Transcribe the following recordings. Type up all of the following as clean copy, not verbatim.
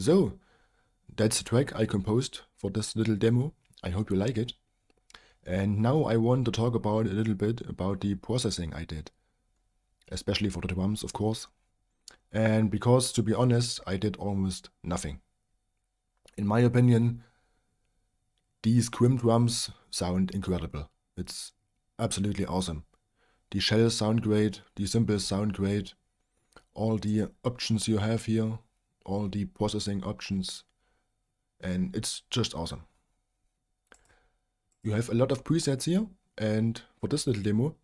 So, that's the track I composed for this little demo. I hope you like it. And now I want to talk about a little bit about the processing I did, especially for the drums, of course. And because, to be honest, I did almost nothing. In my opinion, these KRIMH drums sound incredible. It's absolutely awesome. The shells sound great, the cymbals sound great, all the options you have here, all the processing options, and it's just awesome. You have a lot of presets here, and for this little demo,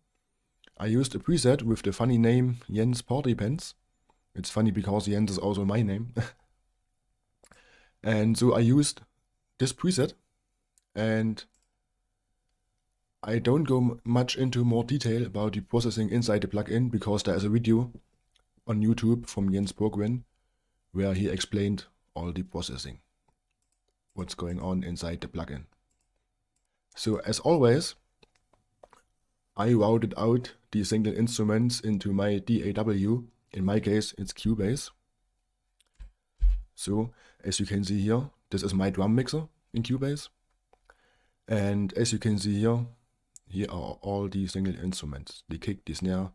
I used a preset with the funny name Jens Party Pants. It's funny because Jens is also my name. And so I used this preset, and I don't go much into more detail about the processing inside the plugin because there is a video on YouTube from Jens Bogren where he explained all the processing, what's going on inside the plugin. So as always, I routed out the single instruments into my DAW. In my case, it's Cubase. So as you can see here, this is my drum mixer in Cubase. And as you can see here, here are all the single instruments: the kick, the snare,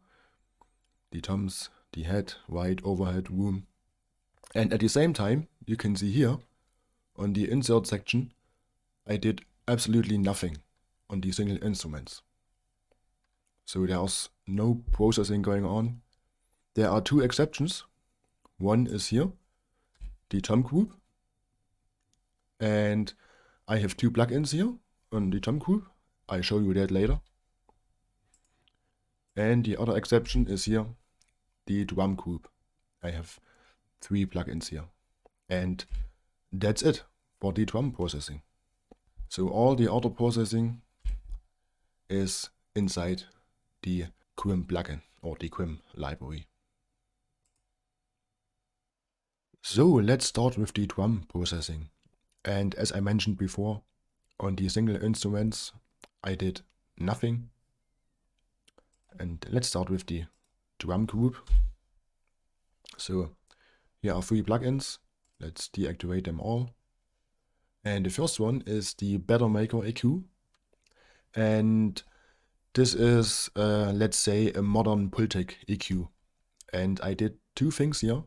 the toms, the head, ride, overhead, room. And at the same time, you can see here on the insert section, I did absolutely nothing on the single instruments. So there's no processing going on. There are two exceptions. One is here, the tom group. And I have two plugins here on the tom group. I'll show you that later. And the other exception is here, the drum group. I have 3 plugins here. And that's it for the drum processing. So all the other processing is inside the KRIMH plugin or the KRIMH library. So let's start with the drum processing. And as I mentioned before, on the single instruments, I did nothing. And let's start with the drum group. So here are 3 plugins. Let's deactivate them all. And the first one is the Better Maker EQ. And this is, let's say, a modern Pultec EQ. And I did 2 things here.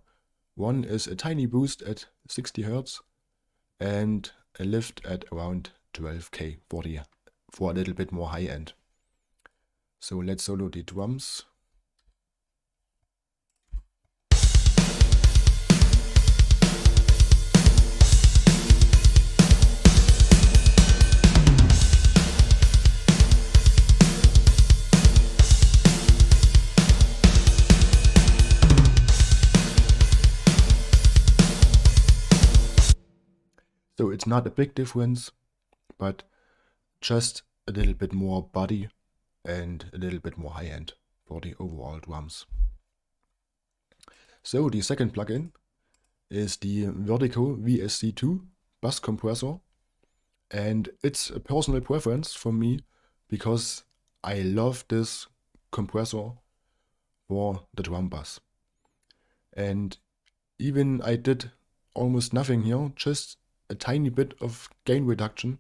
One is a tiny boost at 60 Hz and a lift at around 12K for a little bit more high end. So let's solo the drums. So it's not a big difference, but just a little bit more body and a little bit more high end for the overall drums. So the second plugin is the Vertigo VSC2 bass compressor, and it's a personal preference for me because I love this compressor for the drum bass. And even I did almost nothing here, just a tiny bit of gain reduction.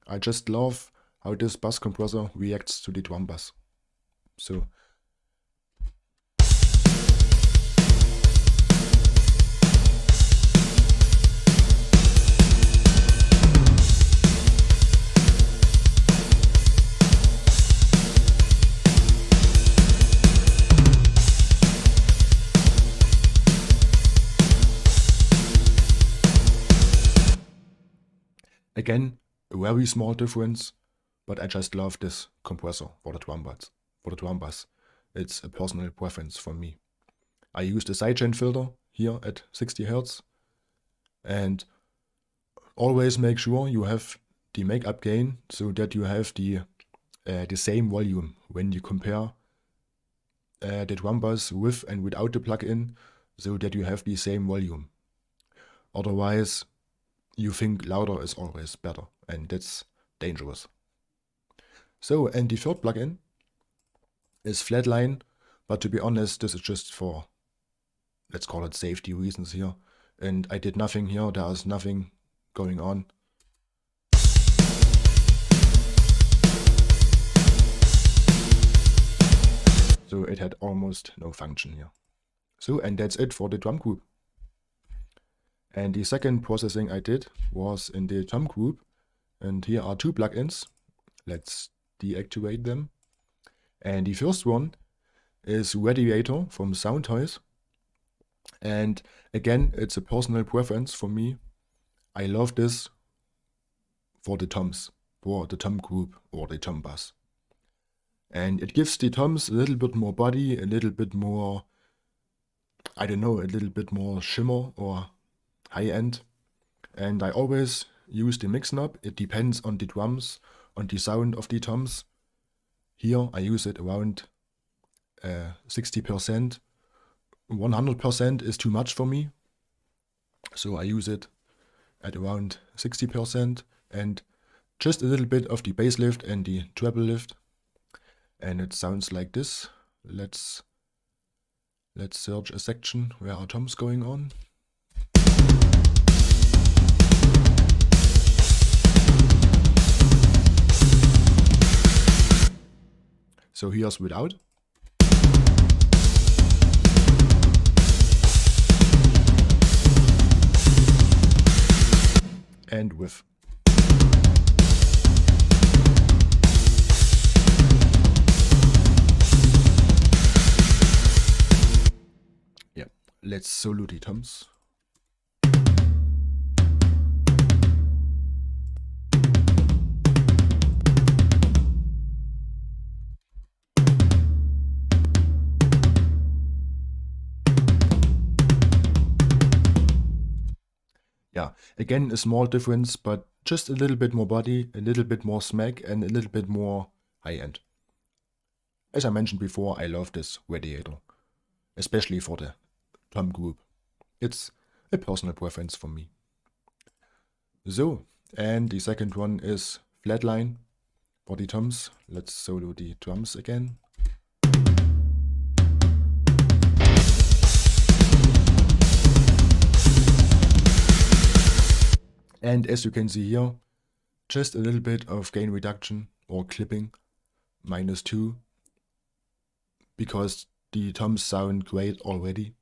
I just love how this bass compressor reacts to the drum bass. So again, a very small difference, but I just love this compressor for the drum bass. It's a personal preference for me. I used a sidechain filter here at 60 Hz, and always make sure you have the makeup gain so that you have the same volume when you compare the drum bass with and without the plugin, so that you have the same volume. Otherwise, you think louder is always better, and that's dangerous. So, and the third plugin is Flatline, but to be honest, this is just for, let's call it safety reasons here. and I did nothing here, there is nothing going on. So it had almost no function here. So, and that's it for the drum group. And the second processing I did was in the drum group, and here are two plugins. Let's deactivate them. And the first one is Radiator from Soundtoys. And again, it's a personal preference for me. I love this for the toms, for the tom group or the tom bass. And it gives the toms a little bit more body, a little bit more, I don't know, a little bit more shimmer or high end. And I always use the mix knob. It depends on the drums, on the sound of the toms. Here I use it around 60%. 100% is too much for me. So I use it at around 60% and just a little bit of the bass lift and the treble lift. And it sounds like this. Let's search a section where are toms going on. So here's without. And with. Yeah, let's solo the toms. Yeah, again, a small difference, but just a little bit more body, a little bit more smack, and a little bit more high end. As I mentioned before, I love this Radiator, especially for the tom group. It's a personal preference for me. So, and the second one is Flatline for the toms. Let's solo the drums again. And as you can see here, just a little bit of gain reduction or clipping, -2, because the toms sound great already.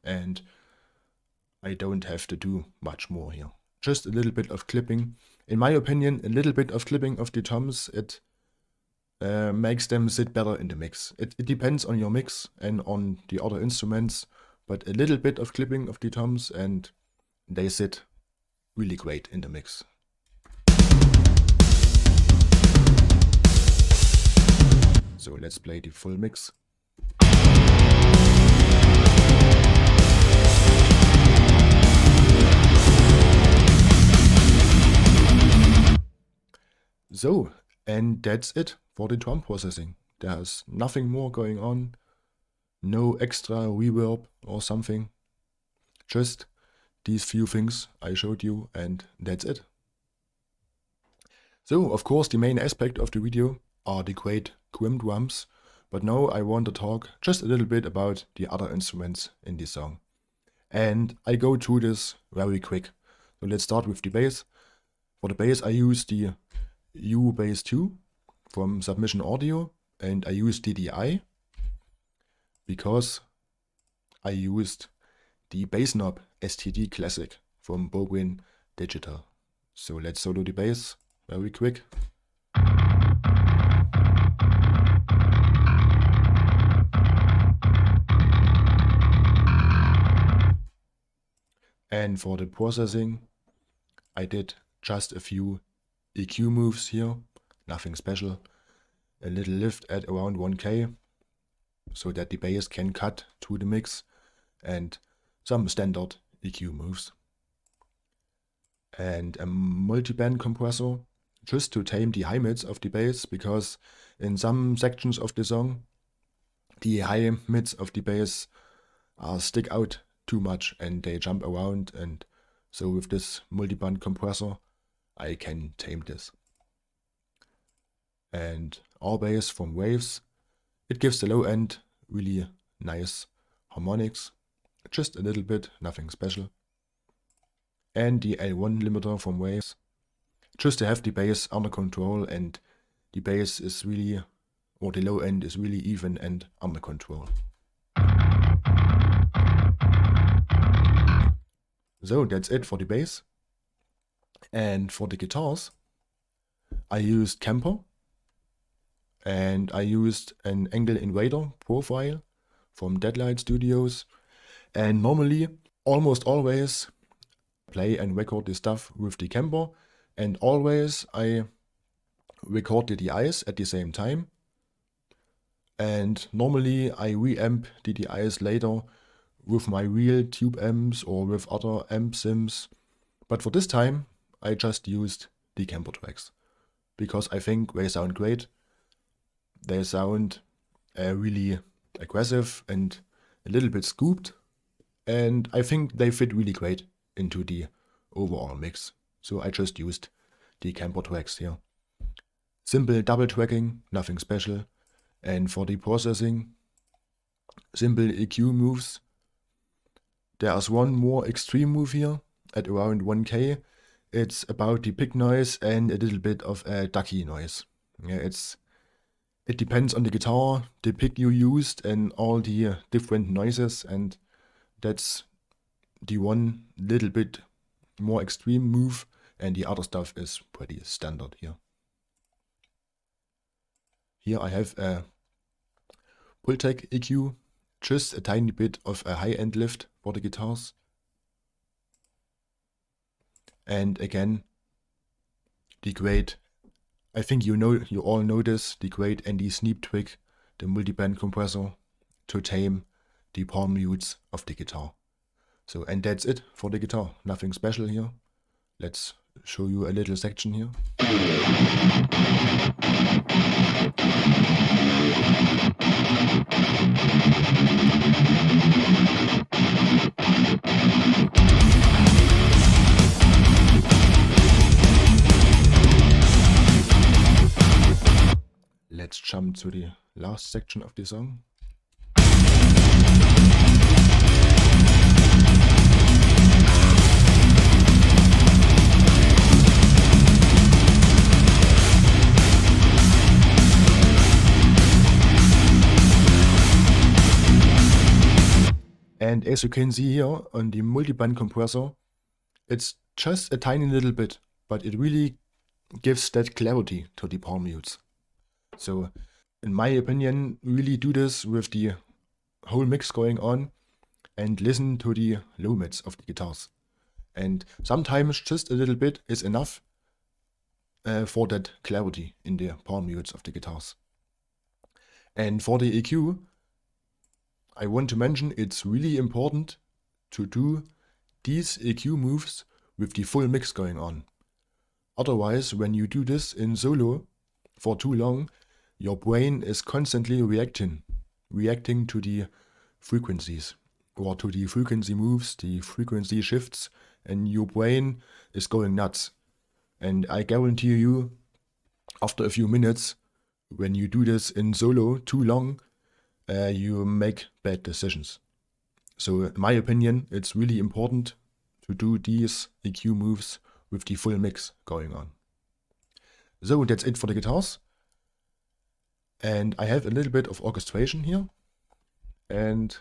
And I don't have to do much more here. Just a little bit of clipping. In my opinion, a little bit of clipping of the toms, it makes them sit better in the mix. It depends on your mix and on the other instruments, but a little bit of clipping of the toms and they sit really great in the mix. So let's play the full mix. So, and that's it for the drum processing. There's nothing more going on, no extra reverb or something, just these few things I showed you and that's it. So, of course, the main aspect of the video are the great KRIMH drums, but now I want to talk just a little bit about the other instruments in this song. And I go through this very quick. So let's start with the bass. For the bass I use the U-Bass 2 from Submission Audio and I use DDI because I used the bass knob STD Classic from Bogren Digital. So let's solo the bass very quick. And for the processing, I did just a few EQ moves here, nothing special. A little lift at around 1K, so that the bass can cut to the mix, and some standard EQ moves. And a multi-band compressor, just to tame the high mids of the bass, because in some sections of the song, the high mids of the bass stick out too much and they jump around, and so with this multi-band compressor I can tame this. And our bass from Waves, it gives the low end really nice harmonics, just a little bit, nothing special. And the L1 limiter from waves, just to have the bass under control, and the bass is really, or the low end is really even and under control. So that's it for the bass. And for the guitars, I used Kemper, and I used an Angle Invader profile from Deadlight Studios. And normally, almost always, play and record the stuff with the Kemper, and always I record the DIs at the same time. And normally I reamp the DIs later with my real tube amps or with other amp sims. But for this time, I just used the Kemper tracks, because I think they sound great. They sound really aggressive and a little bit scooped, and I think they fit really great into the overall mix. So I just used the Kemper tracks here. Simple double tracking, nothing special. And for the processing, simple EQ moves. There's one more extreme move here at around 1K. It's about the pick noise and a little bit of a ducky noise. Yeah, it depends on the guitar, the pick you used, and all the different noises, and that's the one little bit more extreme move, and the other stuff is pretty standard here. Here I have a Pultec EQ, just a tiny bit of a high-end lift for the guitars. And again, the great, I think you all know this, the great Andy Sneap trick, the multiband compressor, to tame the palm mutes of the guitar. So, and that's it for the guitar, nothing special here. Let's show you a little section here. Let's jump to the last section of the song. And as you can see here on the multiband compressor, it's just a tiny little bit, but it really gives that clarity to the palm mutes. So, in my opinion, really do this with the whole mix going on and listen to the low mids of the guitars. And sometimes just a little bit is enough for that clarity in the palm mutes of the guitars. And for the EQ, I want to mention it's really important to do these EQ moves with the full mix going on. Otherwise, when you do this in solo for too long, your brain is constantly reacting to the frequencies, or to the frequency moves, the frequency shifts, and your brain is going nuts. And I guarantee you, after a few minutes, when you do this in solo too long, you make bad decisions. So in my opinion, it's really important to do these EQ moves with the full mix going on. So that's it for the guitars. And I have a little bit of orchestration here. And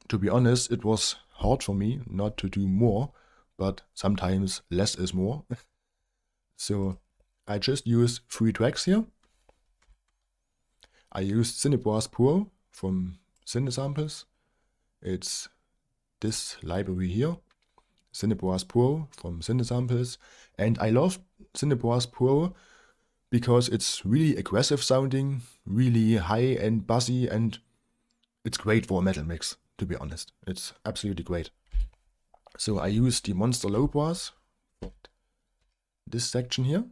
to be honest, it was hard for me not to do more, but sometimes less is more. So I just use 3 tracks here. I used Cinebrass Pro from Cinesamples. It's this library here, Cinebrass Pro from Cinesamples. And I love Cinebrass Pro because it's really aggressive sounding, really high and bassy, and it's great for a metal mix, to be honest. It's absolutely great. So I use the Monster Low Brass for this section here.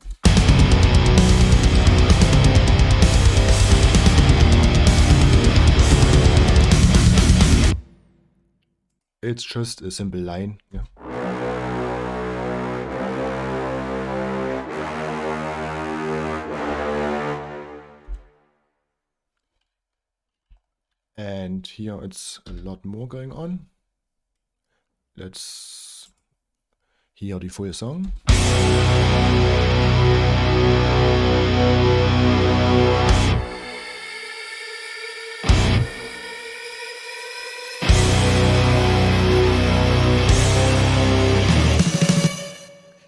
It's just a simple line, yeah. And here it's a lot more going on. Let's hear the full song.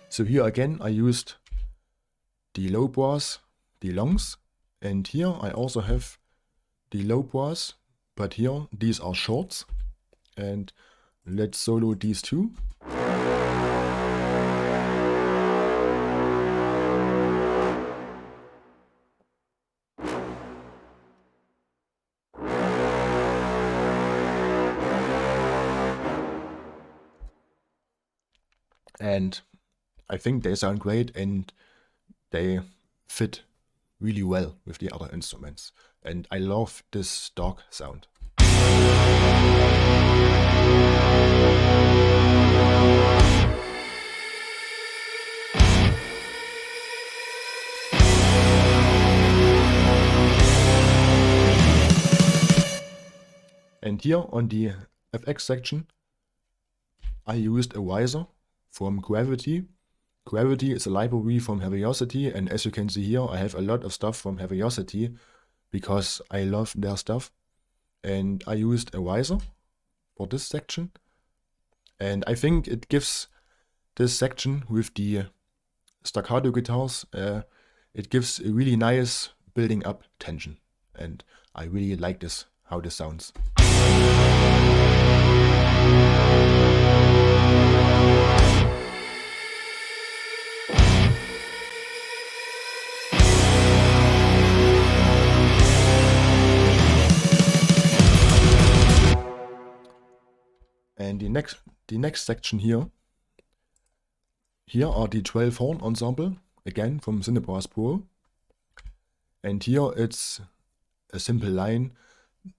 So here again I used the low bars, the longs, and here I also have the low bars, but here these are shorts, and let's solo these two. And I think they sound great and they fit really well with the other instruments. And I love this dark sound. And here on the FX section, I used a riser from Gravity. Gravity is a library from Heaviosity, and as you can see here, I have a lot of stuff from Heaviosity because I love their stuff. And I used a riser for this section. And I think it gives this section with the staccato guitars, it gives a really nice building up tension. And I really like this, how this sounds. And the next section here are the 12 horn ensemble, again from Cinebrass Pro. And here it's a simple line.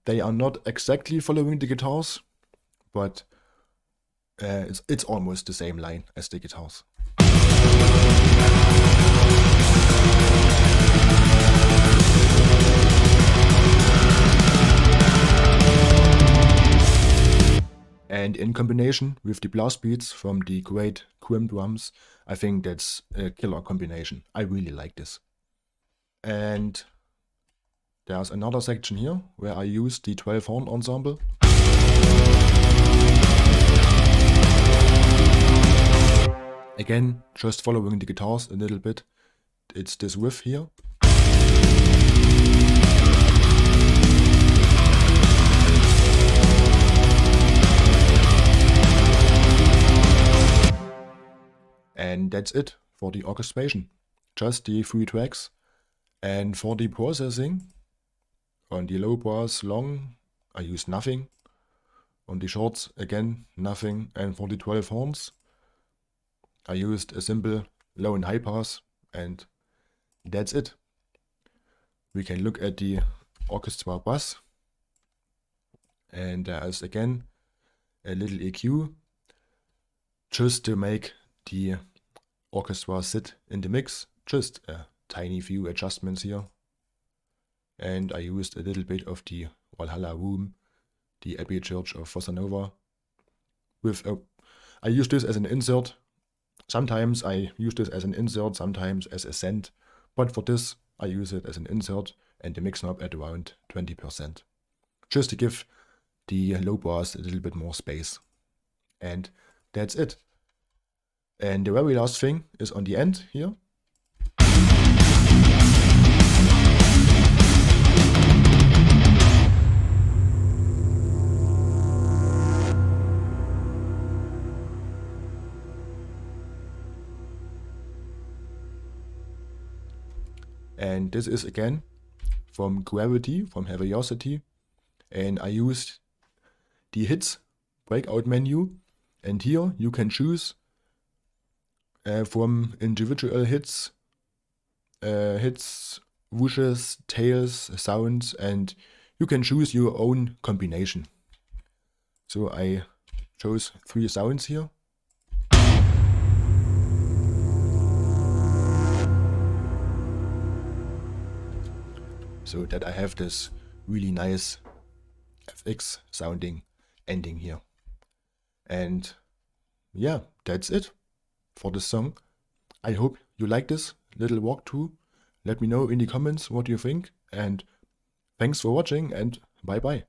They are not exactly following the guitars, but it's almost the same line as the guitars. And in combination with the blast beats from the great KRIMH Drums, I think that's a killer combination. I really like this. And there's another section here where I use the 12 horn ensemble. Again, just following the guitars a little bit. It's this riff here. And that's it for the orchestration. Just the 3 tracks. And for the processing, on the low bars long, I use nothing. On the shorts, again, nothing. And for the 12 horns, I used a simple low and high pass, and that's it. We can look at the orchestra bass. And there is again a little EQ, just to make the orchestra sit in the mix. Just a tiny few adjustments here. And I used a little bit of the Valhalla Room, the Abbey Church of Fossa Nova. I use this as an insert. Sometimes I use this as an insert, sometimes as a send. But for this, I use it as an insert and the mix knob at around 20%. Just to give the low bars a little bit more space. And that's it. And the very last thing is on the end here. And this is again from Gravity, from Heaviosity. And I used the hits breakout menu. And here you can choose from individual hits, whooshes, tails, sounds, and you can choose your own combination. So I chose 3 sounds here. So that I have this really nice FX sounding ending here. And yeah, that's it for this song. I hope you like this little walkthrough. Let me know in the comments what you think, and thanks for watching, and bye bye.